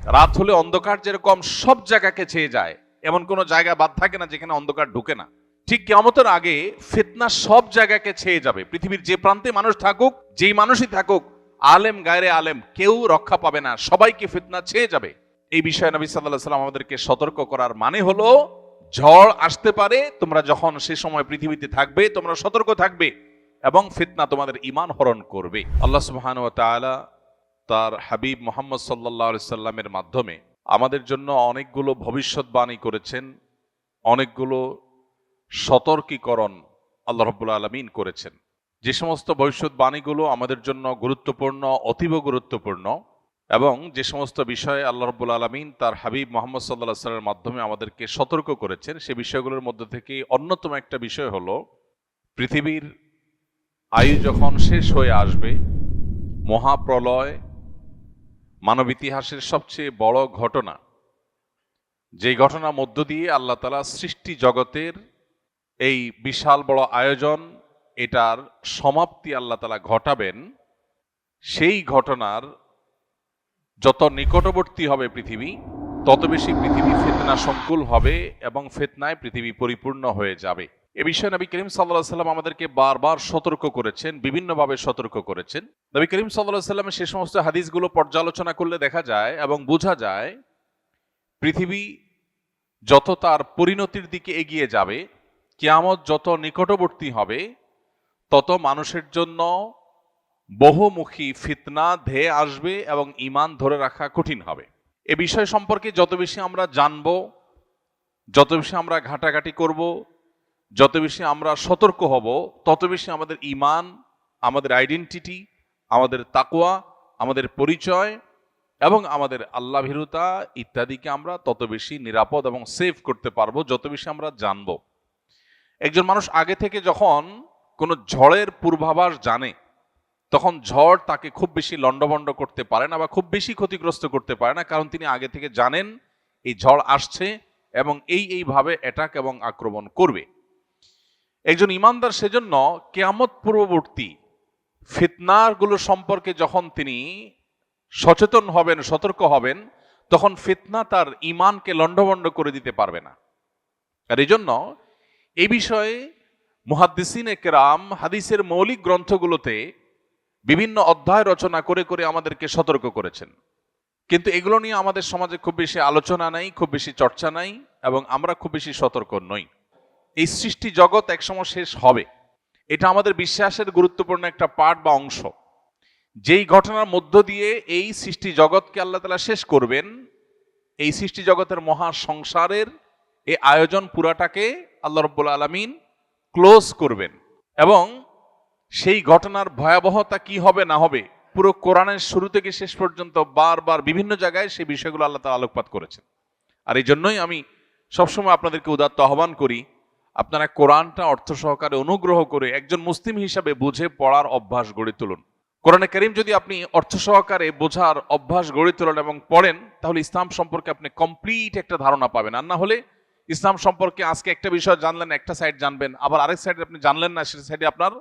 রাত হলে অন্ধকার যেরকম সব জায়গাকে ছেয়ে যায়, এমন কোনো জায়গা বাদ থাকে না যেখানে অন্ধকার ঢুকে না। ঠিক কিয়ামতের আগে ফিতনা সব জায়গাকে ছেয়ে যাবে। পৃথিবীর যে প্রান্তে মানুষ থাকুক, যেই মানুষই থাকুক, আলেম গায়রে আলেম, কেউ রক্ষা পাবে না, সবাইকে ফিতনা ছেয়ে যাবে। এই বিষয়ে নবী সাল্লাল্লাহু আলাইহি ওয়াসাল্লাম আমাদেরকে সতর্ক করার মানে হলো, ঝড় আসতে পারে, তোমরা যখন সে সময় পৃথিবীতে থাকবে তোমরা সতর্ক থাকবে, এবং ফিতনা তোমাদের ঈমান হরণ করবে। আল্লাহ সুবহানাহু ওয়া তাআলা তার হাবিব মুহাম্মদ সাল্লাল্লাহু আলাইহি সাল্লামের মাধ্যমে আমাদের জন্য অনেকগুলো ভবিষ্যৎবাণী করেছেন, অনেকগুলো সতর্কীকরণ আল্লাহ রাব্বুল আলামিন করেছেন। যে সমস্ত ভবিষ্যৎবাণীগুলো আমাদের জন্য গুরুত্বপূর্ণ, অতীব গুরুত্বপূর্ণ, এবং যে সমস্ত বিষয়ে আল্লাহ রাব্বুল আলামিন তার হাবিব মুহাম্মদ সাল্লাল্লাহু আলাইহি সাল্লামের মাধ্যমে আমাদেরকে সতর্ক করেছেন, সে বিষয়গুলোর মধ্যে থেকে অন্যতম একটা বিষয় হলো, পৃথিবীর আয়ু যখন শেষ হয়ে আসবে, মহাপ্রলয় মানব ইতিহাসের সবচেয়ে বড় ঘটনা, যেই ঘটনার মধ্য দিয়ে আল্লাহ তাআলা সৃষ্টি জগতের এই বিশাল বড় আয়োজন, এটার সমাপ্তি আল্লাহ তাআলা ঘটাবেন, সেই ঘটনার যত নিকটবর্তী হবে পৃথিবী, তত বেশি পৃথিবী ফিতনা সংকুল হবে এবং ফিতনায় পৃথিবী পরিপূর্ণ হয়ে যাবে। এ বিষয়ে নবী করিম সাল্লাল্লাহু আলাইহি সাল্লাম আমাদেরকে বারবার সতর্ক করেছেন, বিভিন্নভাবে সতর্ক করেছেন। নবী করিম সাল্লাল্লাহু আলাইহি সাল্লামের সে সমস্ত হাদিসগুলো পর্যালোচনা করলে দেখা যায় এবং বোঝা যায়, পৃথিবী যত তার পরিণতির দিকে এগিয়ে যাবে, কিয়ামত যত নিকটবর্তী হবে, তত মানুষের জন্য বহুমুখী ফিতনা ধেয়ে আসবে এবং ঈমান ধরে রাখা কঠিন হবে। এ বিষয় সম্পর্কে যত বেশি আমরা জানব, যত বেশি আমরা ঘাটাঘাটি করব, যত বেশি আমরা সতর্ক হব, তত বেশি আমাদের ঈমান, আমাদের আইডেন্টিটি, আমাদের তাকওয়া, আমাদের পরিচয় এবং আমাদের আল্লাহ ভীরুতা ইত্যাদিকে আমরা তত বেশি নিরাপদ এবং সেভ করতে পারবো, যত বেশি আমরা জানব। একজন মানুষ আগে থেকে যখন কোনো ঝড়ের পূর্বাভাস জানে, তখন ঝড় তাকে খুব বেশি লণ্ডভণ্ড করতে পারে না বা খুব বেশি ক্ষতিগ্রস্ত করতে পারে না, কারণ তিনি আগে থেকে জানেন এই ঝড় আসছে এবং এইভাবে অ্যাটাক এবং আক্রমণ করবে। একজন ইমানদার সেজন্য কিয়ামত পূর্ববর্তী ফিতনাগুলো সম্পর্কে যখন তিনি সচেতন হবেন, সতর্ক হবেন, তখন ফিতনা তার ঈমানকে লণ্ডভণ্ড করে দিতে পারবে না। আর এই জন্য এই বিষয়ে মুহাদ্দিসিনে কেরাম হাদিসের মৌলিক গ্রন্থগুলোতে বিভিন্ন অধ্যায় রচনা করে করে আমাদেরকে সতর্ক করেছেন, কিন্তু এগুলো নিয়ে আমাদের সমাজে খুব বেশি আলোচনা নাই, খুব বেশি চর্চা নাই, এবং আমরা খুব বেশি সতর্ক নই। এই সৃষ্টি জগৎ একসময় শেষ হবে, এটা আমাদের বিশ্বাসের গুরুত্বপূর্ণ একটা পার্ট বা অংশ। যেই ঘটনার মধ্য দিয়ে এই সৃষ্টি জগৎকে আল্লাহ তাআলা শেষ করবেন, এই সৃষ্টি জগতের মহা সংসারের এই আয়োজন পুরাটাকে আল্লাহ রাব্বুল আলামিন ক্লোজ করবেন, এবং সেই ঘটনার ভয়াবহতা কি হবে না হবে, পুরো কোরআনের শুরু থেকে শেষ পর্যন্ত বারবার বিভিন্ন জায়গায় সেই বিষয়গুলো আল্লাহ তাআলা আলোকপাত করেছেন। আর এই জন্যই আমি সবসময় আপনাদেরকে উদাত্ত আহ্বান করি, আপনারা কোরআনটা অর্থ সহকারে অনুগ্রহ করে একজন মুসলিম হিসাবে বুঝে পড়ার অভ্যাস গড়ে তুলুন। কোরআনে কারীম যদি আপনি অর্থ সহকারে বোঝার অভ্যাস গড়ে তোলেন এবং পড়েন, তাহলে ইসলাম সম্পর্কে আপনি কমপ্লিট একটা ধারণা পাবেন। আর না হলে ইসলাম সম্পর্কে আজকে একটা বিষয় জানলেন, একটা সাইড জানবেন, আবার আরেক সাইডে আপনি জানলেন না, সেটা সাইডে আপনার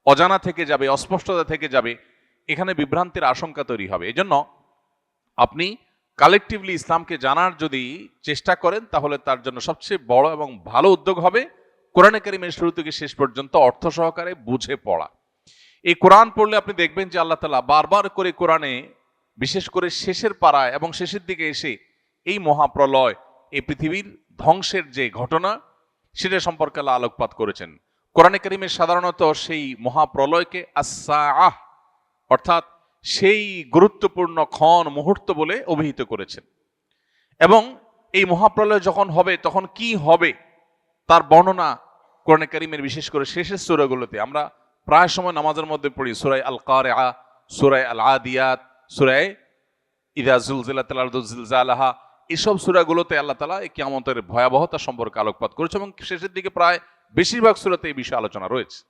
অজানা থেকে যাবে, অস্পষ্টতা থেকে যাবে, এখানে বিভ্রান্তির আশঙ্কা তৈরি হবে। এজন্য আপনি কালেকটিভলি ইসলামকে জানার যদি চেষ্টা করেন, তাহলে তার জন্য সবচেয়ে বড় এবং ভালো উদ্যোগ হবে কোরআনে কারীমের শুরু থেকে শেষ পর্যন্ত অর্থ সহকারে বুঝে পড়া। এই কোরআন পড়লে আপনি দেখবেন যে আল্লাহ তাআলা বারবার করে কোরআনে, বিশেষ করে শেষের পাড়ায় এবং শেষের দিকে এসে এই মহাপ্রলয়, এই পৃথিবীর ধ্বংসের যে ঘটনা, সেটা সম্পর্কে আল্লাহ আলোকপাত করেছেন। কোরআনে কারীমে সাধারণত সেই মহাপ্রলয়কে আস-সাআহ, অর্থাৎ সেই গুরুত্বপূর্ণ ক্ষণ, মুহূর্ত বলে অভিহিত করেছেন। এবং এই মহাপ্রলয় যখন হবে তখন কি হবে তার বর্ণনা কোরআনে কারীমের বিশেষ করে শেষের সূরাগুলোতে আমরা প্রায় সময় নামাজের মধ্যে পড়ি। সূরা আল কারিআ, সূরা আল আদিয়াত, সূরা ইযা যুলজিলাতিল আরদু জিলজালাহা, এসব সূরাগুলোতে আল্লাহ তাআলা এই কিয়ামতের ভয়াবহতা সম্পর্কে আলোকপাত করেছে, এবং শেষের দিকে প্রায় বেশিরভাগ সূরাতে এই বিষয়ে আলোচনা রয়েছে।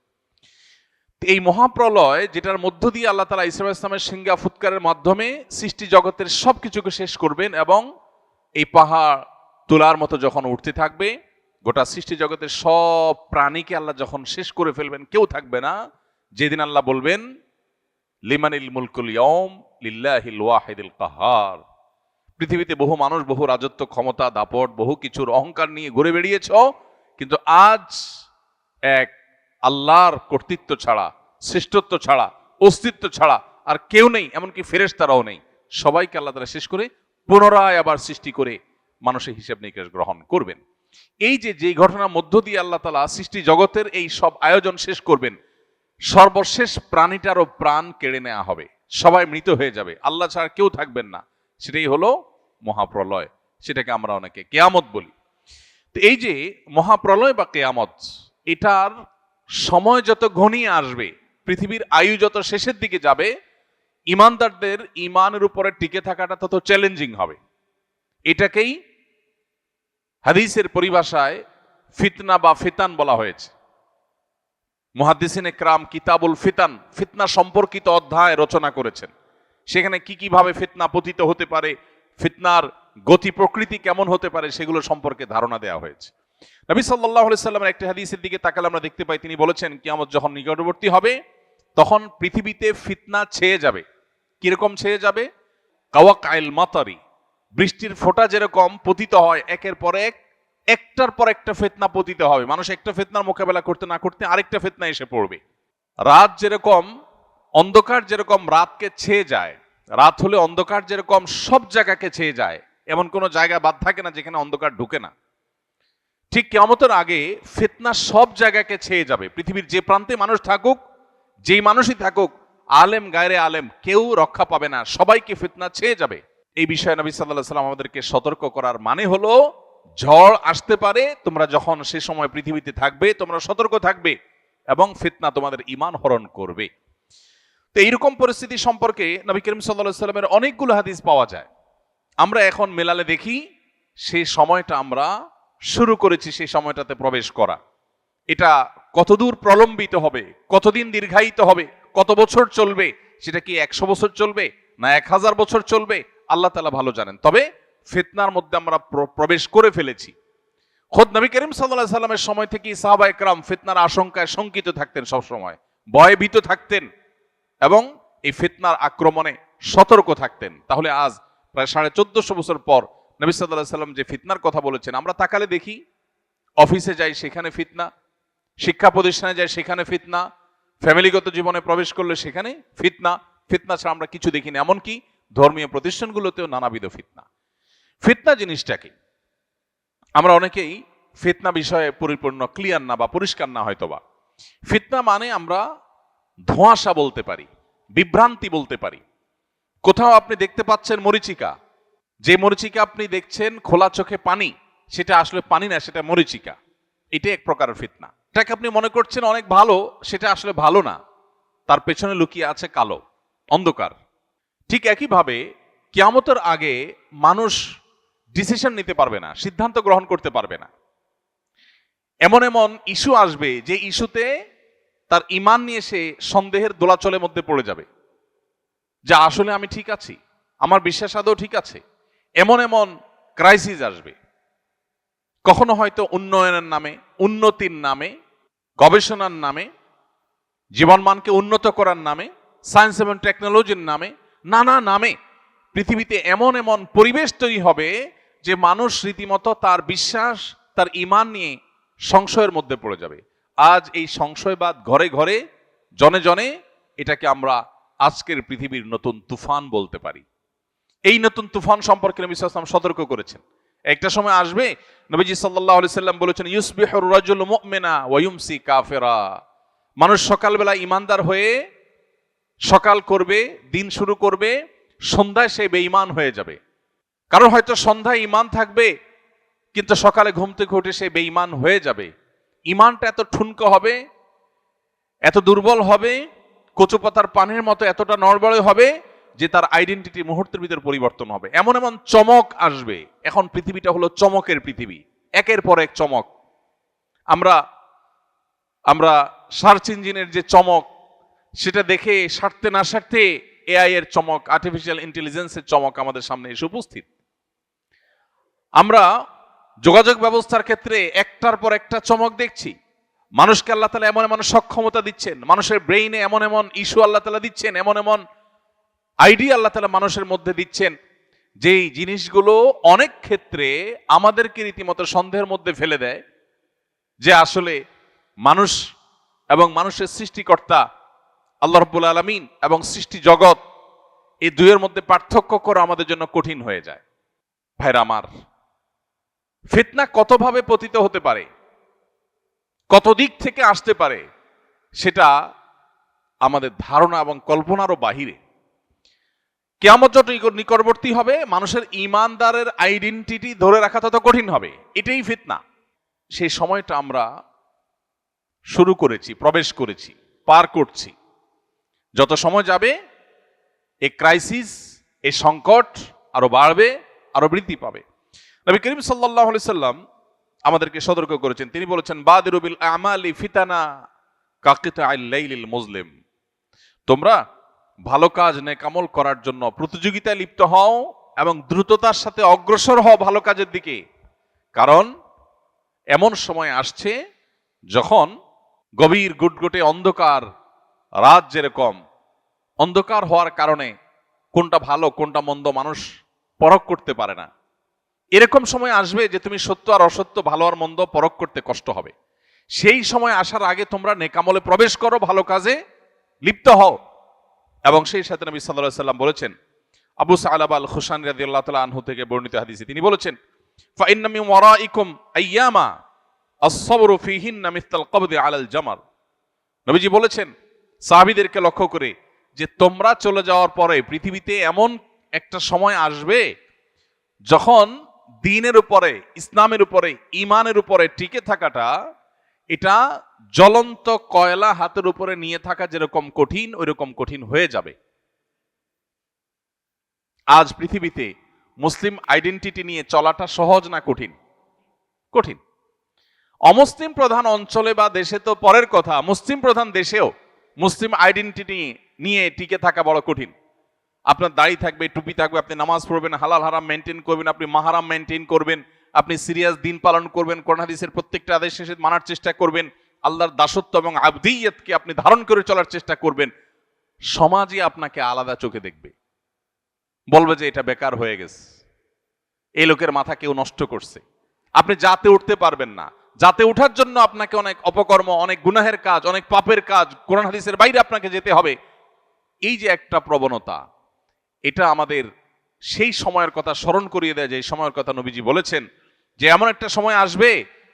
এই মহাপ্রলয়, যেটার মধ্য দিয়ে আল্লাহ তাআলা ঈসা আলাইহিস সালামের সিংহা ফুৎকারের মাধ্যমে সৃষ্টি জগতের সবকিছুকে শেষ করবেন, এবং এই পাহাড় তুলার মতো যখন উঠতে থাকবে, গোটা সৃষ্টি জগতের সব প্রাণীকে আল্লাহ যখন শেষ করে ফেলবেন, কেউ থাকবে না, যেদিন আল্লাহ বলবেন লিমানিল মুলকুল ইয়াউম লিল্লাহিল ওয়াহিদিল কাহার, পৃথিবীতে বহু মানুষ বহু রাজত্ব, ক্ষমতা, দাপট, বহু কিছুর অহংকার নিয়ে ঘুরে বেরিয়েছ, কিন্তু আজ এক আল্লাহর কর্তৃত্ব ছাড়া, শ্রেষ্ঠত্ব ছাড়া, অস্তিত্ব ছাড়া আর কেউ নেই, এমনকি ফেরেশতারাও নেই। সবাইকে আল্লাহ তাআলা শেষ করে পুনরায় আবার সৃষ্টি করে মানুষের হিসাব নিকাশ গ্রহণ করবেন। এই যে ঘটনার মধ্য দিয়ে আল্লাহ তাআলা সৃষ্টি জগতের এই সব আয়োজন শেষ করবেন, সর্বশেষ প্রাণীটারও প্রাণ কেড়ে নেওয়া হবে, সবাই মৃত হয়ে যাবে, আল্লাহ ছাড়া কেউ থাকবেন না। সেটাই হলো মহাপ্রলয়, সেটাকে আমরা অনেকে কেয়ামত বলি। তো এই যে মহাপ্রলয় বা কেয়ামত, এটার সময় যত ঘনিয়ে আসবে, পৃথিবীর আয়ু যত শেষের দিকে যাবে, ইমানদারদের ইমানের উপরে টিকে থাকাটা তত চ্যালেঞ্জিং হবে। এটাকেই হাদিসের পরিভাষায় ফিতনা বা ফিতান বলা হয়েছে। মুহাদ্দিসিনে কেরাম কিতাবুল ফিতান, ফিতনা সম্পর্কিত অধ্যায় রচনা করেছেন। সেখানে কি ভাবে ফিতনা পতিত হতে পারে, ফিতনার গতি প্রকৃতি কেমন হতে পারে, সেগুলো সম্পর্কে ধারণা দেওয়া হয়েছে। নবী সাল্লাল্লাহু আলাইহি সাল্লামের একটি হাদিসের দিকে তাকালে আমরা দেখতে পাই, তিনি বলেছেন কিয়ামত যখন নিকটবর্তী হবে তখন পৃথিবীতে ফিতনা ছেয়ে যাবে। কিরকম ছেয়ে যাবে? কাওয়াকাইল মাতারি, বৃষ্টির ফোঁটা যেরকম পতিত হয় একের পর এক, একটার পর একটা ফিতনা পতিত হবে। মানুষ একটা ফিতনার মোকাবেলা করতে না করতে আরেকটা ফিতনা এসে পড়বে। রাত যেরকম, অন্ধকার যেরকম রাতকে ছেয়ে যায়, রাত হলে অন্ধকার যেরকম সব জায়গাকে ছেয়ে যায়, এমন কোনো জায়গা বাদ থাকে না যেখানে অন্ধকার ঢুকে না। ঠিক কিয়ামতের আগে ফিতনা সব জায়গাকে ছেয়ে যাবে। পৃথিবীর যে প্রান্তে মানুষ থাকুক, যেই মানুষই থাকুক, আলেম গায়রে আলেম, কেউ রক্ষা পাবে না, সবাইকে ফিতনা ছেয়ে যাবে। এই বিষয়ে নবী সাল্লাল্লাহু আলাইহি ওয়াসাল্লাম আমাদেরকে সতর্ক করার মানে হলো, ঝড় আসতে পারে, তোমরা যখন সে সময় পৃথিবীতে থাকবে তোমরা সতর্ক থাকবে এবং ফিতনা তোমাদের ঈমান হরণ করবে। তো এইরকম পরিস্থিতি সম্পর্কে নবী করিম সাল্লাল্লাহু আলাইহি ওয়াসাল্লামের অনেকগুলো হাদিস পাওয়া যায়। আমরা এখন মেলালে দেখি সেই সময়টা আমরা শুরু করেছি, সেই সময়টাতে প্রবেশ করা। এটা কতদূর প্রলম্বিত হবে, কতদিন দীর্ঘায়িত হবে, কত বছর চলবে, সেটা কি 100 বছর চলবে না 1000 বছর চলবে, আল্লাহ তাআলা ভালো জানেন। তবে ফিতনার মধ্যে আমরা প্রবেশ করে ফেলেছি। খোদ নবী করিম সাল্লাল্লাহু আলাইহি ওয়াসাল্লামের সময় থেকে সাহাবায়ে কেরাম ফিতনার আশঙ্কায় শঙ্কিত থাকতেন, সব সময় ভয়ভীত থাকতেন এবং এই ফিতনার আক্রমণে সতর্ক থাকতেন। তাহলে আজ প্রায় 1450 বছর পর নবী সাল্লাল্লাহু আলাইহি ওয়াসাল্লাম যে ফিতনার কথা বলেছেন, আমরা তাকালে দেখি অফিসে যাই সেখানে ফিতনা, শিক্ষা প্রতিষ্ঠানে যাই সেখানে ফিতনা, ফ্যামিলিগত জীবনে প্রবেশ করলে সেখানে ফিতনা। ফিতনা ছাড়া আমরা কিছু দেখি না, এমনকি ধর্মীয় প্রতিষ্ঠানগুলোতেও নানাবিধ ফিতনা। ফিতনা জিনিসটা কি? আমরা অনেকেই ফিতনা বিষয়ে পরিপূর্ণ ক্লিয়ার না বা পরিষ্কার না হয়তোবা। ফিতনা মানে আমরা ধোঁয়াশা বলতে পারি, বিভ্রান্তি বলতে পারি। কোথাও আপনি দেখতে পাচ্ছেন মরিচিকা, যে মরিচিকা আপনি দেখছেন খোলা চোখে পানি, সেটা আসলে পানি না, সেটা মরিচিকা। এটা এক প্রকারের ফিতনা। এটাকে আপনি মনে করছেন অনেক ভালো, সেটা আসলে ভালো না, তার পেছনে লুকিয়ে আছে কালো অন্ধকার। ঠিক একইভাবে কিয়ামতের আগে মানুষ ডিসিশন নিতে পারবে না, সিদ্ধান্ত গ্রহণ করতে পারবে না। এমন এমন ইস্যু আসবে যে ইস্যুতে তার ঈমান নিয়ে সে সন্দেহের দোলাচলের মধ্যে পড়ে যাবে, যা আসলে আমি ঠিক আছি, আমার বিশ্বাস আদৌ ঠিক আছে। এমন এমন ক্রাইসিস আসবে, কখনো হয়তো উন্নয়নের নামে, উন্নতির নামে, গবেষণার নামে, জীবনমানকে উন্নত করার নামে, সায়েন্স এবং টেকনোলজির নামে, নানা নামে পৃথিবীতে এমন এমন পরিবেশ তৈরি হবে যে মানুষ রীতিমতো তার বিশ্বাস, তার ঈমান নিয়ে সংশয়ের মধ্যে পড়ে যাবে। আজ এই সংশয়বাদ ঘরে ঘরে, জনে জনে, এটাকে আমরা আজকের পৃথিবীর নতুন তুফান বলতে পারি। এই নতুন তুফান সম্পর্কে নবী সাল্লাল্লাহু আলাইহি ওয়াসাল্লাম সতর্ক করেছেন। একটা সময় আসবে, নবীজি সাল্লাল্লাহু আলাইহি সাল্লাম বলেছেন, ইউসবিহুর রাজুলু মুমিনা ওয়া ইউমসি কাফিরা। মানুষ সকালবেলা ঈমানদার হয়ে সকাল করবে, দিন শুরু করবে, সন্ধ্যায় সে বেঈমান হয়ে যাবে। কারণ হয়তো সন্ধ্যায় ঈমান থাকবে কিন্তু সকালে ঘুম থেকে উঠে সে বেঈমান হয়ে যাবে। ঈমানটা এত ঠুনকো হবে, এত দুর্বল হবে, কচু পাতার পানির মতো এতটা নড়বড়ে হবে যে তার আইডেন্টিটি মুহূর্তের ভিতর পরিবর্তন হবে। এমন এমন চমক আসবে। এখন পৃথিবীটা হলো চমকের পৃথিবী, একের পর এক চমক। আমরা সার্চ ইঞ্জিনের যে চমক, সেটা দেখে সারতে না সারতে এআই এর চমক, আর্টিফিশিয়াল ইন্টেলিজেন্সের চমক আমাদের সামনে এসে উপস্থিত। আমরা যোগাযোগ ব্যবস্থার ক্ষেত্রে একটার পর একটা চমক দেখছি। মানুষকে আল্লাহ তাআলা এমন এমন সক্ষমতা দিচ্ছেন, মানুষের ব্রেইনে এমন এমন ইস্যু আল্লাহ তাআলা দিচ্ছেন, এমন এমন আইডিয়া আল্লাহ তাআলা মানুষের মধ্যে দিচ্ছেন, যেই জিনিসগুলো অনেক ক্ষেত্রে আমাদেরকে রীতিমতো সন্দেহের মধ্যে ফেলে দেয় যে আসলে মানুষ এবং মানুষের সৃষ্টিকর্তা আল্লাহ রাব্বুল আলামিন এবং সৃষ্টি জগৎ, এই দুইয়ের মধ্যে পার্থক্য করা আমাদের জন্য কঠিন হয়ে যায়। ভাইরা আমার, ফিতনা কতভাবে পতিত হতে পারে, কত দিক থেকে আসতে পারে, সেটা আমাদের ধারণা এবং কল্পনারও বাহিরে। কিয়ামত যত নিকটবর্তী হবে, মানুষের ঈমানদারের আইডেন্টিটি ধরে রাখা তত কঠিন হবে। এটাই ফিতনা। সেই সময়টা আমরা শুরু করেছি, প্রবেশ করেছি, পার করছি। যত সময় যাবে এই ক্রাইসিস, এই সংকট আরো বাড়বে, আরো বৃদ্ধি পাবে। নবী করিম সাল্লাল্লাহু আলাইহি সাল্লাম আমাদেরকে সতর্ক করেছেন। তিনি বলেছেন, বাদিরু বিল আমালি ফিতানা কাকিতাইল লাইলিল মুজলিম। তোমরা ভালো কাজ নেকামল করার জন্য প্রতিযোগিতায় লিপ্ত হও এবং দ্রুততার সাথে অগ্রসর হও ভালো কাজের দিকে। কারণ এমন সময় আসছে যখন গভীর গুটগুটে অন্ধকার রাত যেরকম অন্ধকার হওয়ার কারণে কোনটা ভালো কোনটা মন্দ মানুষ পরখ করতে পারে না, এরকম সময় আসবে যে তুমি সত্য আর অসত্য, ভালো আর মন্দ পরখ করতে কষ্ট হবে। সেই সময় আসার আগে তোমরা নেকামলে প্রবেশ করো, ভালো কাজে লিপ্ত হও। এবং সেই সাথে নবী সাল্লাল্লাহু আলাইহি সাল্লাম বলেছেন, আবু সা'লাবা আল খুশানি রাদিয়াল্লাহু তাআলা আনহু থেকে বর্ণিত হাদিসে তিনি বলেছেন, ফা ইন্না মিন ওয়ারাইকুম আইয়ামা আস-সাবরু ফীহিন্না মিসলাল কবদি আলাল জামার। নবীজি বলেছেন সাহাবীদেরকে লক্ষ্য করে যে তোমরা চলে যাওয়ার পরে পৃথিবীতে এমন একটা সময় আসবে যখন দ্বীনের উপরে, ইসলামের উপরে, ঈমানের উপরে টিকে থাকাটা এটা জ্বলন্ত কয়লা হাতের উপরে নিয়ে থাকা যেরকম কঠিন, ওইরকম কঠিন হয়ে যাবে। আজ পৃথিবীতে মুসলিম আইডেন্টিটি নিয়ে চলাটা সহজ না কঠিন? কঠিন। অমুসলিম প্রধান অঞ্চলে বা দেশে তো পরের কথা, মুসলিম প্রধান দেশেও মুসলিম আইডেন্টিটি নিয়ে টিকে থাকা বড় কঠিন। আপনার দাড়ি থাকবে, টুপি থাকবে, আপনি নামাজ পড়বেন, হালাল হারাম মেনটেন করবেন, আপনি মাহারাম মেনটেন করবেন, আপনি সিরিয়াস দিন পালন করবেন, কোরআন হাদিসের প্রত্যেকটা আদেশ শেষে মানার চেষ্টা করবেন, আল্লাহর দাসত্ব এবং আবদিয়তকে আপনি ধারণ করে চলার চেষ্টা করবেন। সমাজই আপনাকে আলাদা চোখে দেখবে, বলবে যে এটা বেকার হয়ে গেছে, এই লোকের মাথা কেউ নষ্ট করছে। আপনি জাতে উঠতে পারবেন না। জাতে ওঠার জন্য আপনাকে অনেক অপকর্ম, অনেক গুনাহের কাজ, অনেক পাপের কাজ, কোরআন হাদিসের বাইরে আপনাকে যেতে হবে। এই যে একটা প্রবণতা, এটা আমাদের সেই সময়ের কথা স্মরণ করিয়ে দেয় যে সময়ের কথা নবীজি বলেছেন যে এমন একটা সময় আসবে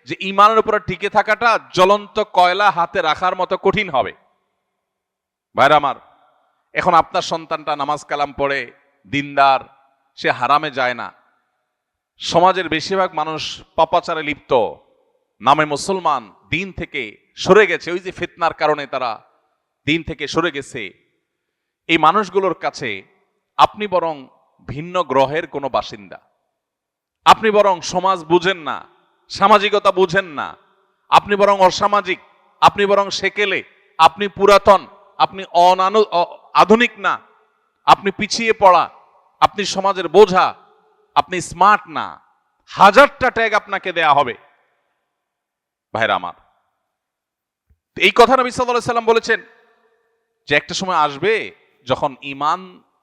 যে ঈমানের উপরে টিকে থাকাটা জ্বলন্ত কয়লা হাতে রাখার মতো কঠিন হবে। ভাইরা আমার, এখন আপনার সন্তানটা নামাজ কালাম পড়ে, দিনদার, সে হারামে যায় না। সমাজের বেশিরভাগ মানুষ পাপাচারে লিপ্ত, নামে মুসলমান, দিন থেকে সরে গেছে। ওই যে ফিতনার কারণে তারা দিন থেকে সরে গেছে। এই মানুষগুলোর কাছে আপনি বরং ভিন্ন গ্রহের কোনো বাসিন্দা। আপনি বরং সমাজ বুঝেন না, সামাজিকতা বুঝেন না, আপনি বরং অসামাজিক, আপনি বরং সেকেলে, আপনি পুরাতন, আপনি আধুনিক না, আপনি পিছিয়ে পড়া, আপনি সমাজের বোঝা, আপনি স্মার্ট না। হাজারটা ট্যাগ আপনাকে দেয়া হবে। ভাইরা আমার, এই কথা নবী সাল্লাল্লাহু আলাইহি সাল্লাম বলেছেন যে একটা সময় আসবে যখন ঈমান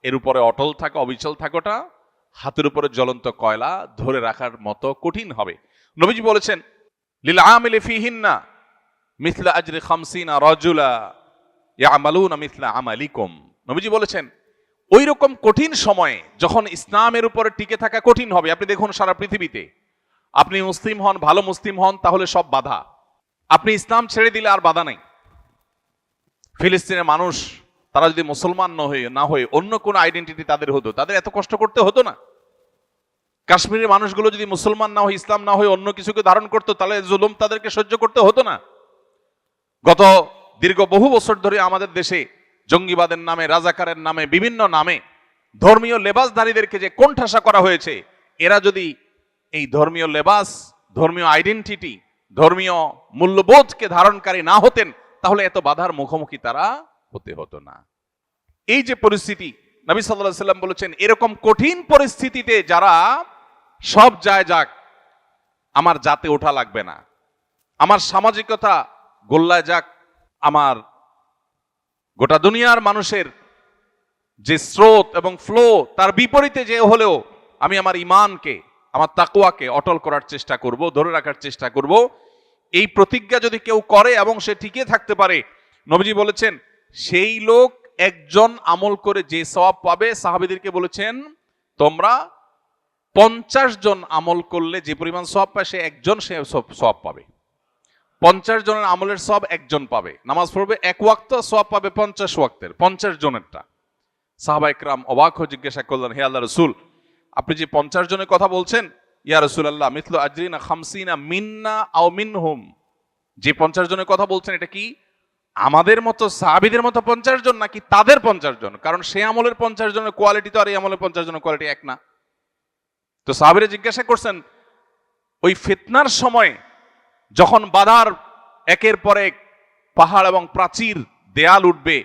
এর উপরে অটল থাকা, অবিচল থাকাটা হাতের উপরে জ্বলন্ত কয়লা ধরে রাখার মতো কঠিন হবে। নবীজি বলেছেন, লিল আমিলি ফিহিন্না মিসলা আজরি 50 রাজুলা ইয়ামালুনা মিসলা আমালিকুম। নবীজি বলেছেন ওই রকম কঠিন সময়ে যখন ইসলামের উপরে টিকে থাকা কঠিন হবে। আপনি দেখুন সারা পৃথিবীতে, আপনি মুসলিম হন, ভালো মুসলিম হন, তাহলে সব বাধা। আপনি ইসলাম ছেড়ে দিলে আর বাধা নেই। ফিলিস্তিনের মানুষ তারা যদি মুসলমান না হয়ে অন্য কোন আইডেন্টিটি তাদের হতো, তাদের এত কষ্ট করতে হতো না। কাশ্মীরের মানুষগুলো যদি মুসলমান না হয়ে, ইসলাম না হয়ে অন্য কিছুকে ধারণ করতো, তাহলে জুলুম তাদেরকে সহ্য করতে হতো না। গত দীর্ঘ বহু বছর ধরে আমাদের দেশে জঙ্গিবাদের নামে, রাজাকারের নামে, বিভিন্ন নামে ধর্মীয় লেবাসধারীদেরকে যে কোণঠাসা করা হয়েছে, এরা যদি এই ধর্মীয় লেবাস, ধর্মীয় আইডেন্টিটি, ধর্মীয় মূল্যবোধকে ধারণকারী না হতেন, তাহলে এত বাধার মুখোমুখি তারা হতে হতো না। এই যে পরিস্থিতি, নবী সাল্লাল্লাহু আলাইহি সাল্লাম বলেছেন এরকম কঠিন পরিস্থিতিতে যারা সব যায় যাক, আমার জাতে ওঠা লাগবে না, আমার সামাজিকতা গোল্লায় যাক, আমার গোটা দুনিয়ার মানুষের যে স্রোত এবং ফ্লো তার বিপরীতে যে হলেও আমি আমার ঈমানকে, আমার তাকওয়াকে অটল করার চেষ্টা করব, ধরে রাখার চেষ্টা করব। এই প্রতিজ্ঞা যদি কেউ করে এবং সে টিকে থাকতে পারে, নবীজি বলেছেন সেই লোক একজন আমল করে যে সওয়াব পাবে, সাহাবীদেরকে বলেছেন তোমরা 50 জন আমল করলে যে পরিমাণ সওয়াব পায়, সে একজন সে সওয়াব পাবে। 50 জনের আমলের সওয়াব একজন পাবে। নামাজ পড়বে এক ওয়াক্ত, সওয়াব পাবে 50 ওয়াক্তের, 50 জনেরটা। সাহাবা একরাম অবাক হয়ে জিজ্ঞাসা করলেন, হে আল্লাহ রাসূল, আপনি যে 50 জনের কথা বলছেন, ইয়া রাসূলুল্লাহ মিথলু আজরিনা 50 মিন্না আও মিনহুম, যে 50 জনের কথা বলছেন এটা কি আমাদের মতো সাহাবীদের মতো 50 জন নাকি তাদের 50 জন? কারণ সে আমলের 50 জনের কোয়ালিটি তো আর এই আমলের 50 জনের কোয়ালিটি এক না। তো সাহাবীরা জিজ্ঞাসা করছেন, ওই ফিতনার সময় যখন বাধার একের পর এক পাহাড় এবং প্রাচীর দেয়াল উঠবে,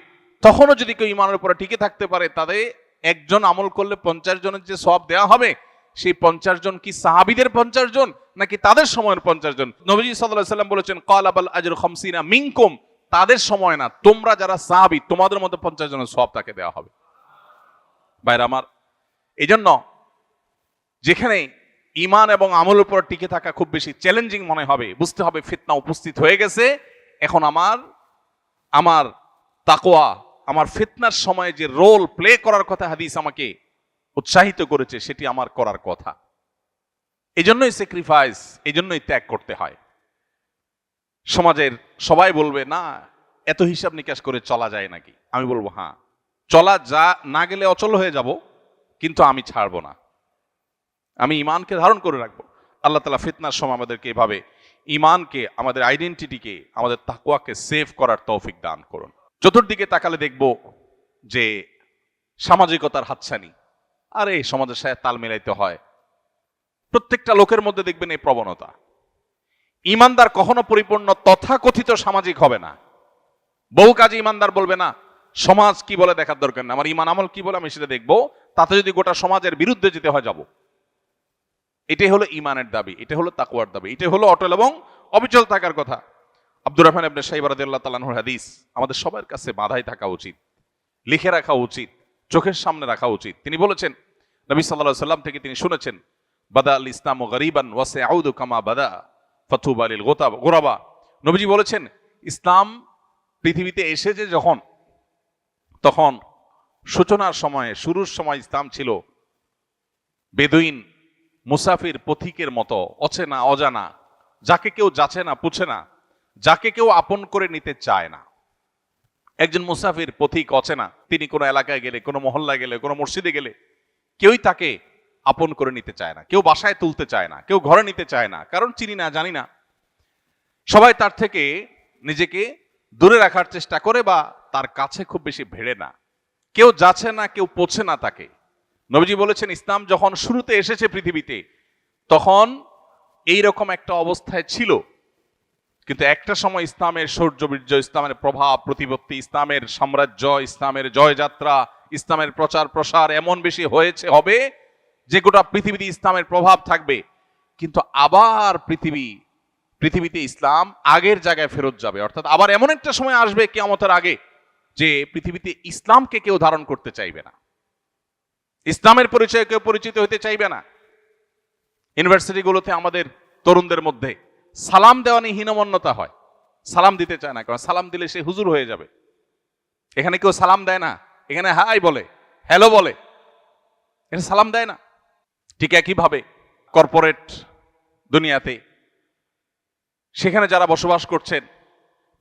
তখনও যদি কেউ ঈমানের উপরে টিকে থাকতে পারে, তাদের একজন আমল করলে 50 জনের যে সওয়াব দেওয়া হবে, সেই 50 জন কি সাহাবীদের 50 জন নাকি তাদের সময়ের 50 জন? নবীজি সাল্লাল্লাহু আলাইহি সাল্লাম বলেছেন, ক্বালা বাল আজরু 50 মিনকুম, তাদের সময় না, তোমরা যারা সাহাবী তোমাদের মধ্যে 50 জনের সওয়াব তাকে দেওয়া হবে। ভাইরা আমার, এজন্য যেখানে ঈমান এবং আমলের উপর টিকে থাকা খুব বেশি চ্যালেঞ্জিং মনে হবে, বুঝতে হবে ফিতনা উপস্থিত হয়ে গেছে। এখন আমার তাকওয়া, আমার ফিতনার সময় যে রোল প্লে করার কথা হাদিস আমাকে উৎসাহিত করেছে, সেটি আমার করার কথা। এজন্যই স্যাক্রিফাইস, এজন্যই ত্যাগ করতে হয়। সমাজের সবাই বলবে না এত হিসাব নিকাশ করে চলা যায় নাকি? আমি বলবো হ্যাঁ, চলা যা না গেলে অচল হয়ে যাব, কিন্তু আমি ছাড়বো না, আমি ঈমানকে ধারণ করে রাখবো। আল্লাহ তাআলা ফিতনার সময় আমাদেরকে এভাবে ঈমানকে, আমাদের আইডেন্টিটিকে, আমাদের তাকওয়াকে সেভ করার তৌফিক দান করুন। চতুর্দিকে তাকালে দেখব যে সামাজিকতার হাতছানি, আরে সমাজের সাথে তাল মিলাইতে হয়। প্রত্যেকটা লোকের মধ্যে দেখবেন এই প্রবণতা। ঈমানদার কখনো পরিপূর্ণ তথাকথিত সামাজিক হবে না। বহু কাজে ঈমানদার বলবে না সমাজ কি বলে দেখার দরকার না, আমার ঈমান আমল কি বলে আমি সেটা দেখবো, তাতে যদি গোটা সমাজের বিরুদ্ধে যেতে হয় যাব। এটাই হলো ঈমানের দাবি, এটা হলো তাকওয়ার দাবি, এটা হলো অটল এবং অবিচল থাকার কথা। আব্দুর রহমান ইবনে শাইবা রাদিয়াল্লাহু তাআলা আনহুর হাদিস আমাদের সবার কাছে বাঁধাই থাকা উচিত, লিখে রাখা উচিত, চোখের সামনে রাখা উচিত। তিনি বলেছেন, নবী সাল্লাল্লাহু আলাইহি সাল্লাম থেকে তিনি শুনেছেন, বাদা আল ইসলামু গরিবান ওয়া সায়াউদু কামা বাদা ফাতুবা লিল গুরাবা। নবীজি বলেছেন, ইসলাম পৃথিবীতে এসেছে যখন, তখন সূচনার সময়ে, শুরুর সময় ইসলাম ছিল বেদুইন, মুসাফির, পথিকের মতো, অচেনা অজানা, যাকে কেউ যাচে না পুছে না, যাকে কেউ আপন করে নিতে চায় না। একজন মুসাফির, পথিক, অচেনা, তিনি কোনো এলাকায় গেলে, কোনো মহল্লায় গেলে, কোনো মসজিদে গেলে কেউই তাকে আপন করে নিতে চায় না, কেউ বাসায় তুলতে চায় না, কেউ ঘরে নিতে চায় না, কারণ চিনি না, জানি না। সবাই তার থেকে নিজেকে দূরে রাখার চেষ্টা করে বা তার কাছে খুব বেশি ভেড়ে না, কেউ যাচ্ছে না, কেউ পোছে না তাকে। নবীজি বলেছেন, ইসলাম যখন শুরুতে এসেছে পৃথিবীতে, তখন এইরকম একটা অবস্থায় ছিল, কিন্তু একটা সময় ইসলামের শৌর্যবীর্য, ইসলামের প্রভাব প্রতিপত্তি, ইসলামের সাম্রাজ্য, ইসলামের জয়যাত্রা, ইসলামের প্রচার প্রসার এমন বেশি হবে যে গোটা পৃথিবীতে ইসলামের প্রভাব থাকবে। কিন্তু আবার পৃথিবীতে ইসলাম আগের জায়গায় ফেরত যাবে, অর্থাৎ আবার এমন একটা সময় আসবে কিয়ামতের আগে যে পৃথিবীতে ইসলামকে কেউ ধারণ করতে চাইবে না, ইসলামের পরিচয়ে কেউ পরিচিত হতে চাইবে না। ইউনিভার্সিটিগুলোতে আমাদের তরুণদের মধ্যে সালাম দেওয়া নিয়ে হীনমন্যতা হয়, সালাম দিতে চায় না, কারণ সালাম দিলে সে হুজুর হয়ে যাবে। এখানে কেউ সালাম দেয় না, এখানে হাই বলে, হ্যালো বলে, এখানে সালাম দেয় না। ঠিক একইভাবে কর্পোরেট দুনিয়াতে, সেখানে যারা বসবাস করছেন,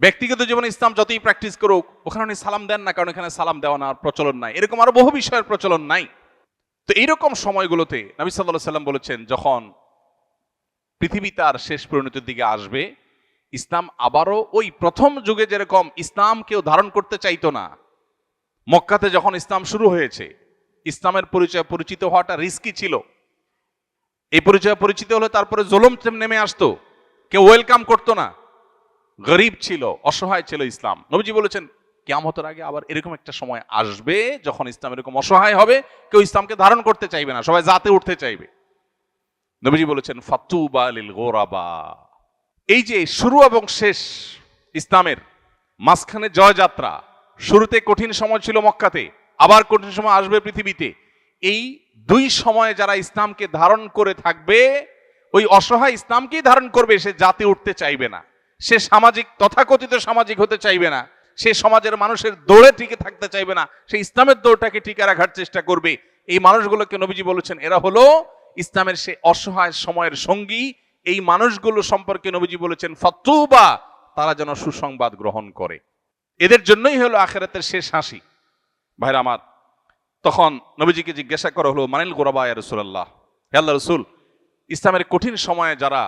ব্যক্তিগত জীবনে ইসলাম যতই প্র্যাকটিস করুক, ওখানে উনি সালাম দেন না, কারণ এখানে সালাম দেওয়া না প্রচলন নাই। এরকম আরো বহু বিষয়ের প্রচলন নাই। তো এইরকম সময়গুলোতে নবী সাল্লাল্লাহু আলাইহি সাল্লাম বলেছেন, যখন পৃথিবী তার শেষ পরিণতির দিকে আসবে, ইসলাম আবারও ওই প্রথম যুগে যেরকম ইসলাম কেউ ধারণ করতে চাইতো না, মক্কাতে যখন ইসলাম শুরু হয়েছে, ইসলামের পরিচয় পরিচিত হওয়াটা রিস্কি ছিল। এই পরিচয় পরিচিত হলে তারপরে জুলুম নেমে আসতো, কেউ ওয়েলকাম করতো না, গরিব ছিল, অসহায় ছিল ইসলাম। নবীজি বলেছেন, কিয়ামতের আগে আবার এরকম একটা সময় আসবে যখন ইসলাম এরকম অসহায় হবে, কেউ ইসলামকে ধারণ করতে চাইবে না, সবাই জাতে উঠতে চাইবে। নবীজি বলেছেন, ফাতুবা লিল গুরাবা। এই যে শুরু এবং শেষ ইসলামের, মাঝখানে জয়যাত্রা, শুরুতে কঠিন সময় ছিল মক্কাতে, আবার কঠিন সময় আসবে পৃথিবীতে, এই দুই সময়ে যারা ইসলামকে ধারণ করে থাকবে, ওই অসহায় ইসলামকেই ধারণ করবে, সে জাতি উঠতে চাইবে না, সে সামাজিক তথাকথিত সামাজিক হতে চাইবে না, সে সমাজের মানুষের দৌড়ে টিকে থাকতে চাইবে না, সে ইসলামের দৌড়টাকে টিকে রাখার চেষ্টা করবে। এই মানুষগুলোকে নবীজি বলেছেন এরা হলো ইসলামের সে অসহায় সময়ের সঙ্গী। এই মানুষগুলো সম্পর্কে নবীজি বলেছেন ফাতুবা, তারা যেন সুসংবাদ গ্রহণ করে, এদের জন্যই হলো আখিরাতের শেষ হাসি। ভাইরা আমার, তখন নবীজিকে জিজ্ঞাসা করা হলো মানিল গোরাবা ইয়া রাসূলুল্লাহ, হে আল্লাহর রাসূল, ইসলামের কঠিন সময়ে যারা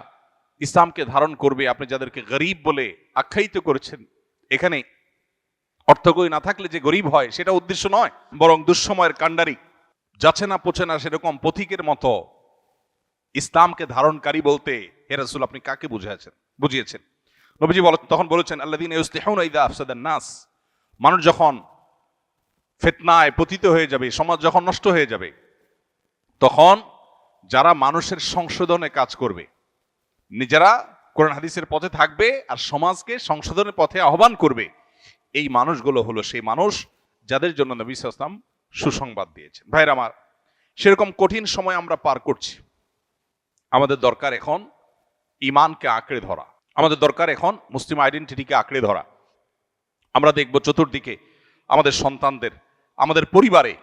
ইসলামকে ধারণ করবে, আপনি যাদেরকে গরীব বলে আখ্যায়িত করেছেন, এখানে অর্থকরী না থাকলে যে গরীব হয় সেটা উদ্দেশ্য নয়, বরং দুঃসময়ের কাণ্ডারি, যাচ্ছে না পোছে না সেরকম পথিকের মতো ইসলামকে ধারণকারী বলতে হে রাসূল আপনি কাকে বুঝিয়েছেন? নবীজি তখন বলেছেন আল্লাযীনা ইউসলিহুনা ইযা আফসাদান নাস, মানুষ যখন ফিতনায় পতিত হয়ে যাবে, সমাজ যখন নষ্ট হয়ে যাবে, তখন যারা মানুষের সংশোধনে কাজ করবে, নিজেরা কোরআন হাদিসের পথে থাকবে আর সমাজকে সংশোধনের পথে আহ্বান করবে, এই মানুষগুলো হলো সেই মানুষ যাদের জন্য নবী সাল্লাল্লাহু আলাইহি ওয়াসাল্লাম সুসংবাদ দিয়েছেন। ভাইরা আমার, সেরকম কঠিন সময় আমরা পার করছি। আমাদের দরকার এখন ঈমানকে আঁকড়ে ধরা, আমাদের দরকার এখন মুসলিম আইডেন্টিটিকে আঁকড়ে ধরা। আমরা দেখব চতুর্দিকে আমাদের সন্তানদের, আমাদের পরিবারে,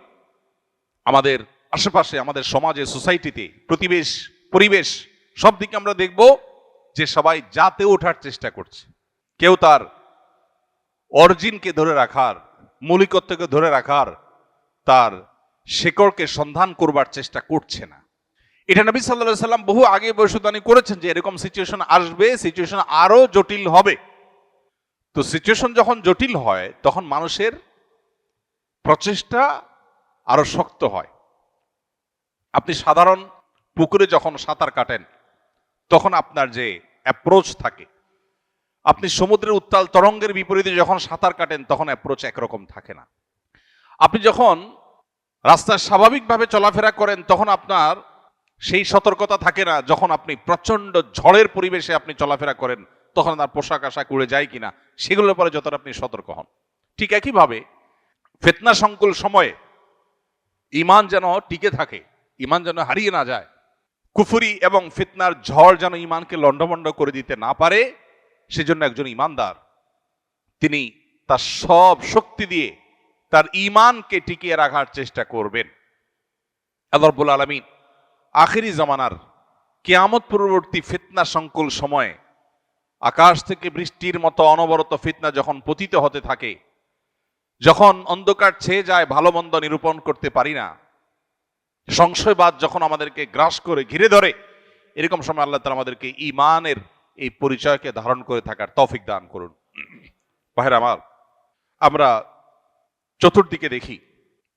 আমাদের আশেপাশে, আমাদের সমাজে, সোসাইটিতে, পরিবেশ সব দিকে আমরা দেখব যে সবাই জাতে ওঠার চেষ্টা করছে। কেউ তার অরিজিনকে ধরে রাখার, মৌলিকত্বকে ধরে রাখার, তার শেকড়কে সন্ধান করবার চেষ্টা করছে না। এটা নবী সাল্লাল্লাহু আলাইহি সাল্লাম বহু আগে ভবিষ্যদ্বাণী করেছেন যে এরকম সিচুয়েশন আসবে, সিচুয়েশন আরো জটিল হবে। তো সিচুয়েশন যখন জটিল হয় তখন মানুষের প্রচেষ্টা আরো শক্ত হয়। আপনি সাধারণ পুকুরে যখন সাঁতার কাটেন তখন আপনার যে অ্যাপ্রোচ থাকে, আপনি সমুদ্রের উত্তাল তরঙ্গের বিপরীতে যখন সাঁতার কাটেন তখন অ্যাপ্রোচ একরকম থাকে না। আপনি যখন রাস্তায় স্বাভাবিকভাবে চলাফেরা করেন তখন আপনার সেই সতর্কতা থাকে না, যখন আপনি প্রচন্ড ঝড়ের পরিবেশে আপনি চলাফেরা করেন তখন আপনার পোশাক আশাক উড়ে যায় কিনা সেগুলোর পরে যতটা আপনি সতর্ক হন। ঠিক একইভাবে ফিতনা সংকুল সময়ে ঈমান যেন টিকে থাকে, ঈমান যেন হারিয়ে না যায়, কুফরি এবং ফিতনার ঝড় যেন ঈমানকে লণ্ডভণ্ড করে দিতে না পারে, সেজন্য একজন ঈমানদার তিনি তার সব শক্তি দিয়ে তার ঈমানকে টিকিয়ে রাখার চেষ্টা করবেন। আল্লাহ রাব্বুল আলামিন আখিরি জামানার কিয়ামত পূর্ববর্তী ফিতনা সংকুল সময়ে আকাশ থেকে বৃষ্টির মতো অনবরত ফিতনা যখন পতিত হতে থাকে, যখন অন্ধকার ছেয়ে যায়, ভালো মন্দ নিরূপণ করতে পারি না, সংশয়বাদ যখন আমাদেরকে গ্রাস করে ঘিরে ধরে, এরকম সময় আল্লাহ তাআলা আমাদেরকে ঈমানের এই পরিচয়কে ধারণ করে থাকার তৌফিক দান করুন। ভাইরা আমার, আমরা চতুর্দিকে দেখি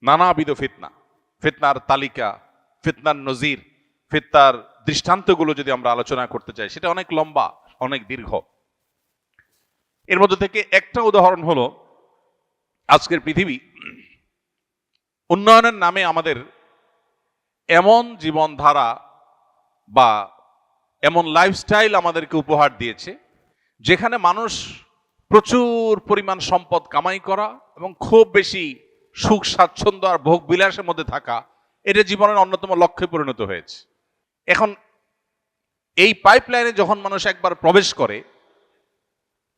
নানাবিধ ফিতনা, ফিতনার তালিকা, ফিতনার নজির, ফিতনার দৃষ্টান্তগুলো যদি আমরা আলোচনা করতে চাই সেটা অনেক লম্বা, অনেক দীর্ঘ। এর মধ্যে থেকে একটা উদাহরণ হলো আজকের পৃথিবী উন্নয়নের নামে আমাদের এমন জীবনধারা বা এমন লাইফস্টাইল আমাদেরকে উপহার দিয়েছে যেখানে মানুষ প্রচুর পরিমাণ সম্পদ কামাই করা এবং খুব বেশি সুখ স্বাচ্ছন্দ্য আর ভোগ বিলাসের মধ্যে থাকা, এটা জীবনের অন্যতম লক্ষ্যে পরিণত হয়েছে। এখন এই পাইপলাইনে যখন মানুষ একবার প্রবেশ করে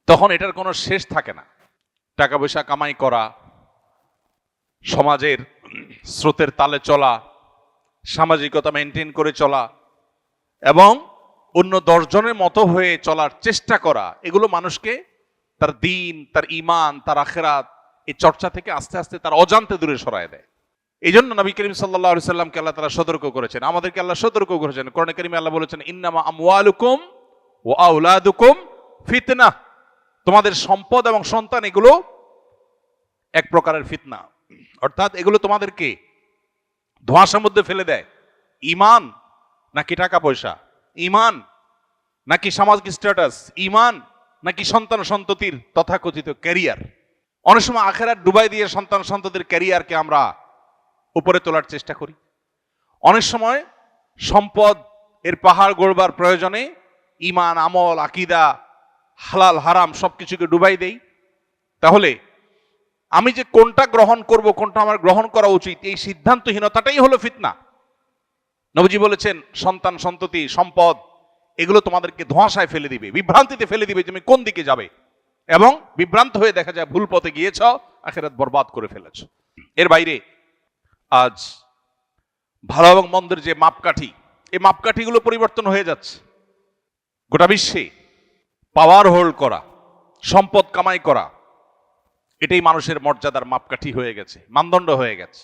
তখন এটার কোনো শেষ থাকে না। টাকা পয়সা কামাই করা, সমাজের স্রোতের তালে চলা, সামাজিকতা মেনটেন করে চলা এবং অন্য 10 জনের মতো হয়ে চলার চেষ্টা করা, এগুলো মানুষকে তার দ্বীন, তার ঈমান, তার আখিরাত এই চর্চা থেকে আস্তে আস্তে তার অজান্তে দূরে সরায় দেয়। এই জন্য নবী করিম সাল্লাল্লাহু আলাইহি সাল্লামকে আল্লাহ তাআলা সতর্ক করেছেন, আমাদেরকে আল্লাহ সতর্ক করেছেন। কোরআনে কারিমে আল্লাহ বলেছেন ইন্নামা আমওয়ালুকুম ওয়া আওলাদুকুম ফিতনা, তোমাদের সম্পদ এবং সন্তান এগুলো এক প্রকারের ফিতনা, অর্থাৎ এগুলো তোমাদেরকে ধোঁয়াশার মধ্যে ফেলে দেয়। ঈমান নাকি টাকা পয়সা, ঈমান নাকি সামাজিক স্ট্যাটাস, ঈমান নাকি সন্তান সন্ততির তথাকথিত ক্যারিয়ার। অনেক সময় আখিরাত ডুবাই দিয়ে সন্তান সন্ততির ক্যারিয়ারকে আমরা উপরে তোলার চেষ্টা করি। অনেক সময় সম্পদ এর পাহাড় গড়বার প্রয়োজনে ঈমান, আমল, আকীদা, হালাল হারাম সবকিছুকে ডুবাই দেই। তাহলে আমি যে কোনটা গ্রহণ করব, কোনটা আমার গ্রহণ করা উচিত, এই সিদ্ধান্তহীনতাটাই হলো ফিতনা। নবীজি বলেছেন, সন্তান সন্ততি সম্পদ এগুলো তোমাদেরকে ধোঁয়াশায় ফেলে দিবে, বিভ্রান্তিতে ফেলে দিবে, তুমি কোন দিকে যাবে, এবং বিভ্রান্ত হয়ে দেখা যায় ভুল পথে গিয়েছ, আখিরাত বরবাদ করে ফেলেছ। এর বাইরে আজ ভালো এবং মন্দের যে মাপকাঠি, এই মাপকাঠিগুলো পরিবর্তন হয়ে যাচ্ছে। গোটা বিশ্বে পাওয়ার হোল্ড করা, সম্পদ কামাই করা, এটাই মানুষের মর্যাদার মাপকাঠি হয়ে গেছে, মানদণ্ড হয়ে গেছে।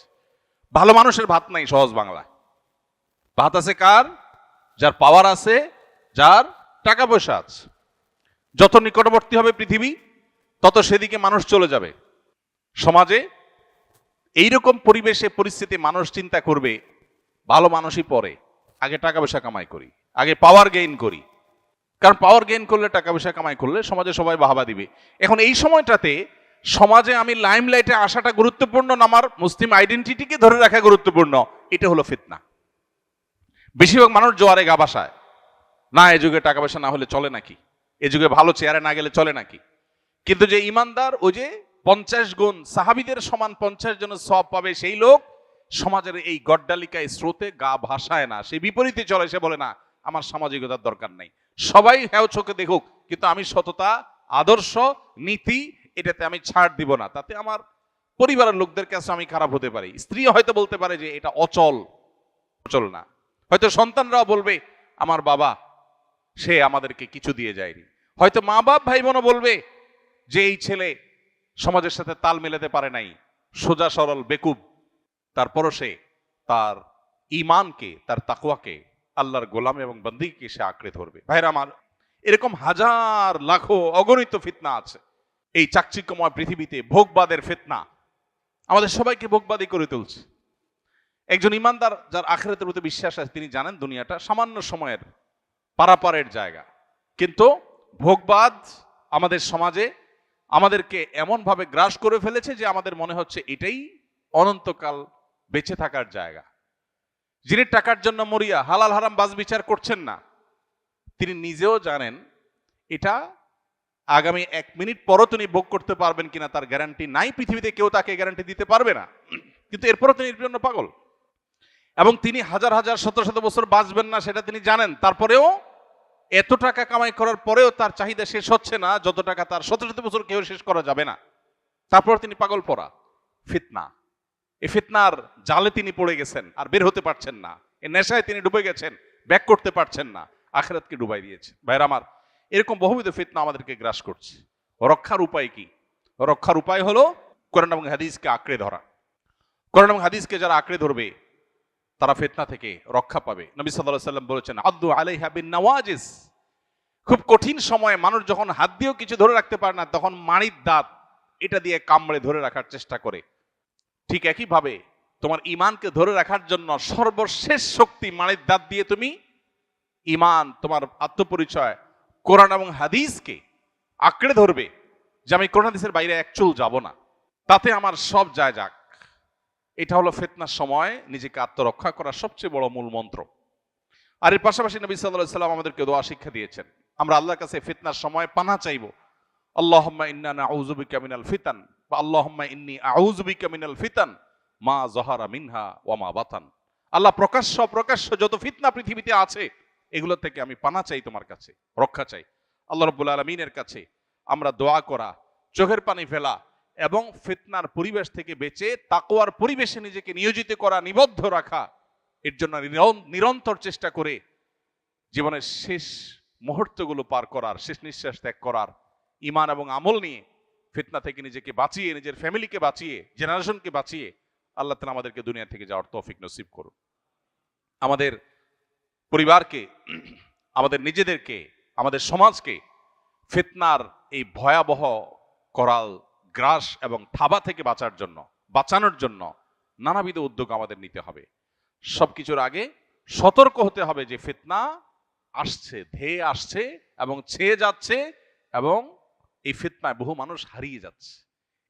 ভালো মানুষের ভাত নাই, সহজ বাংলায়। ভাত আছে কার? যার পাওয়ার আছে, যার টাকা পয়সা আছে। যত নিকটবর্তী হবে পৃথিবী, তত সেদিকে মানুষ চলে যাবে। সমাজে এইরকম পরিবেশে পরিস্থিতি মানুষ চিন্তা করবে, ভালো মানুষই পরে, আগে টাকা পয়সা কামাই করি, আগে পাওয়ার গেইন করি। কারণ পাওয়ার গেইন করলে, টাকা পয়সা কামাই করলে সমাজে সবাই বাহাবা দিবে। এখন এই সময়টাতে সমাজে আমি লাইমলাইটে আসাটা গুরুত্বপূর্ণ না আমার মুসলিম আইডেন্টিটিকে ধরে রাখা গুরুত্বপূর্ণ, এটা হলো ফিতনা। বেশিরভাগ মানুষ জোয়ারে গা ভাসায়, না এ যুগে টাকা পয়সা না হলে চলে নাকি, এ যুগে ভালো চেয়ারে না গেলে চলে নাকি। কিন্তু যে ইমানদার, ওই যে 50 গুণ সাহাবীদের সমান 50 জনের সওয়াব পাবে, সেই লোক সমাজের এই গড্ডালিকায় স্রোতে গা ভাসায় না, সে বিপরীতে চলে। সে বলে, না আমার সামাজিকতার দরকার নাই, সবাই হ্যাঁ চোখে দেখুক, কিন্তু আমি সততা, আদর্শ, নীতি এটাতে আমি ছাড় দিব না, তাতে আমার পরিবারের লোকদের কাছে আমি খারাপ হতে পারি। স্ত্রী হয়তো বলতে পারে যে এটা অচল, অচল না। হয়তো সন্তানরাও বলবে, আমার বাবা সে আমাদেরকে কিছু দিয়ে যায়নি। হয়তো মা বাপ ভাই বোনও বলবে যে এই ছেলে সমাজের সাথে তাল মেলাতে পারে নাই, সোজা সরল বেকুব, তারপরও সে তার ঈমানকে, তার তাকওয়াকে, আল্লাহর গোলাম এবং বন্দীকে সে আঁকড়ে ধরবে। ভাইরা আমার, এরকম হাজার লাখো অগণিত ফিতনা আছে এই চাকচিক্যময় পৃথিবীতে। ভোগবাদের ফিতনা আমাদের সবাইকে ভোগবাদী করে তুলছে। একজন ইমানদার যার আখিরাতের প্রতি বিশ্বাস আছে, তিনি জানেন দুনিয়াটা সামান্য সময়ের পারাপারের জায়গা। কিন্তু ভোগবাদ আমাদের সমাজে আমাদেরকে এমন ভাবে গ্রাস করে ফেলেছে যে আমাদের মনে হচ্ছে এটাই অনন্তকাল বেঁচে থাকার জায়গা। যিনি টাকার জন্য মরিয়া হালাল হারাম বাজ বিচার করছেন না, তিনি নিজেও জানেন এটা আগামী 1 মিনিট পরও তিনি ভোগ করতে পারবেন কিনা তার গ্যারান্টি নাই, পৃথিবীতে কেউ তাকে গ্যারান্টি দিতে পারবে না। কিন্তু এরপরও তিনি এর জন্য পাগল, এবং তিনি হাজার হাজার শত শত বছর বাঁচবেন না সেটা তিনি জানেন। তারপরেও এত টাকা কামাই করার পরেও তার চাহিদা শেষ হচ্ছে না, যত টাকা তার শত শত বছর কেউ শেষ করা যাবে না। তারপর তিনি পাগল পড়া ফিতনা, এই ফিতনার জালে তিনি পড়ে গেছেন, আর বের হতে পারছেন না। এই নেশায় তিনি ডুবে গেছেন, ব্যাক করতে পারছেন না, আখিরাতকে ডুবাই দিয়েছে। ভাইরা আমার, এরকম বহুবিধ ফিতনা আমাদেরকে গ্রাস করছে। রক্ষার উপায় কি? রক্ষার উপায় হলো কোরআন এবং হাদিসকে আঁকড়ে ধরা। কোরআন এবং হাদিসকে যারা আঁকড়ে ধরবে তারা ফিতনা থেকে রক্ষা পাবে। নবী সাল্লাল্লাহু আলাইহি ওয়াসাল্লাম বলেছেন, আদ্দু আলাইহা বিন নওয়াজিস। খুব কঠিন সময়ে মানুষ যখন হাত দিয়েও কিছু ধরে রাখতে পারে না, তখন মাড়ির দাঁত এটা দিয়ে কামড়ে ধরে রাখার চেষ্টা করে। ঠিক একই ভাবে তোমার ঈমানকে ধরে রাখার জন্য সর্বশেষ শক্তি মাড়ির দাঁত দিয়ে তুমি ঈমান, তোমার আত্মপরিচয়, কোরআন এবং হাদিসকে আঁকড়ে ধরবে যে আমি কোরআন হাদিসের বাইরে এক চুল যাব না, তাতে আমার সব যায় যাক। এটা হলো ফিতনার সময় নিজেকে আত্মরক্ষা করার সবচেয়ে বড় মূল মন্ত্র। আর এর পাশাপাশি নবী সাল্লাল্লাহু আলাইহি ওয়াসাল্লাম আমাদেরকে দোয়া শিক্ষা দিয়েছেন, আমরা আল্লাহর কাছে ফিতনার সময় পানাহ চাইব। আল্লাহুম্মা ইন্না নাউযু বিকা মিনাল ফিতান বা আল্লাহুম্মা ইন্নী আউযু বিকা মিনাল ফিতান মা যাহারা মিনহা ওয়া মা বাতান। আল্লাহ, প্রকাশ্য যত ফিতনা পৃথিবীতে আছে এগুলো থেকে আমি পানাহ চাই, তোমার কাছে রক্ষা চাই। আল্লাহ রাব্বুল আলামিনের কাছে আমরা দোয়া করা, চোখের পানি ফেলা এবং ফিতনার পরিবেশ থেকে বেঁচে তাকওয়ার পরিবেশে নিজেকে নিয়োজিত করা, নিবদ্ধ রাখা, এর জন্য নিরন্তর চেষ্টা করে জীবনের শেষ মুহূর্তগুলো পার করার, শেষ নিঃশ্বাস ত্যাগ করার, ঈমান এবং আমল নিয়ে ফিতনা থেকে নিজেকে বাঁচিয়ে, নিজের ফ্যামিলিকে বাঁচিয়ে, জেনারেশনকে বাঁচিয়ে আল্লাহ তাআলা আমাদেরকে দুনিয়া থেকে যাওয়ার তৌফিক নসিব করুন। আমাদের পরিবারকে, আমাদের নিজেদেরকে, আমাদের সমাজকে ফিতনার এই ভয়াবহ করাল গ্রাস এবং থাবা থেকে বাঁচানোর জন্য নানাবিধ উদ্যোগ আমাদের নিতে হবে। সবকিছুর আগে সতর্ক হতে হবে যে ফিতনা আসছে, ধেয়ে আসছে এবং ছেয়ে যাচ্ছে, এবং এই ফিতনায় বহু মানুষ হারিয়ে যাচ্ছে।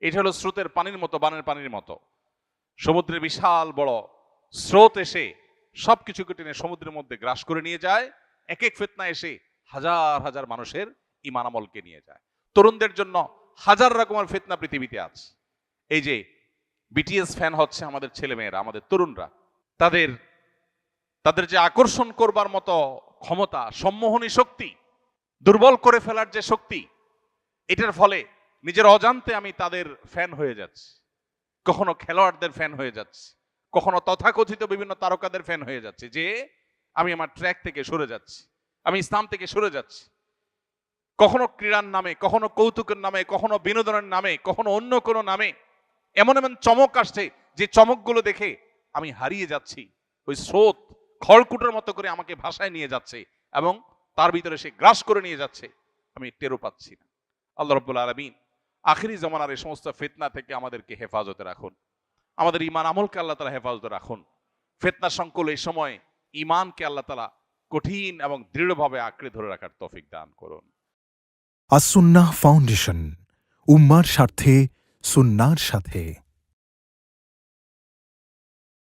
এটা হলো স্রোতের পানির মতো, বানের পানির মতো। সমুদ্রের বিশাল বড় স্রোত এসে সবকিছুকে টেনে সমুদ্রের মধ্যে গ্রাস করে নিয়ে যায়। এক এক ফিতনা এসে হাজার হাজার মানুষের ঈমান আমলকে নিয়ে যায়। তরুণদের জন্য হাজার রকমের ফিতনা পৃথিবীতে আছে। এই যে বিটিএস ফ্যান হচ্ছে আমাদের ছেলেমেয়েরা, আমাদের তরুণরা, তাদের যে আকর্ষণ করবার মতো ক্ষমতা, সম্মোহনী শক্তি, দুর্বল করে ফেলার যে শক্তি, এটার ফলে নিজের অজান্তে আমি তাদের ফ্যান হয়ে যাচ্ছি। কখনো খেলোয়াড়দের ফ্যান হয়ে যাচ্ছি, কখনো তথাকথিত বিভিন্ন তারকাদের ফ্যান হয়ে যাচ্ছি, যে আমি আমার ট্র্যাক থেকে সরে যাচ্ছি, আমি ইসলাম থেকে সরে যাচ্ছি। কখনো ক্রীড়ার নামে, কখনো কৌতুকের নামে, কখনো বিনোদনের নামে, কখনো অন্য কোনো নামে এমন এমন চমক আসছে যে চমকগুলো দেখে আমি হারিয়ে যাচ্ছি। ওই স্রোত খড়কুটোর মতো করে আমাকে ভাষায় নিয়ে যাচ্ছে এবং তার ভিতরে সে গ্রাস করে নিয়ে যাচ্ছে, আমি টেরও পাচ্ছি না। আল্লাহ রাব্বুল আলামিন আখিরি জামানার এই সমস্ত ফিতনা থেকে আমাদেরকে হেফাজতে রাখুন, আমাদের ঈমান আমলকে আল্লাহ তাআলা হেফাজতে রাখুন। ফিতনা সংকুল এই সময় ঈমানকে আল্লাহ তাআলা কঠিন এবং দৃঢ়ভাবে আঁকড়ে ধরে রাখার তৌফিক দান করুন। আসুন্নাহ ফাউন্ডেশন, উম্মার স্বার্থে সুন্নাহর সাথে।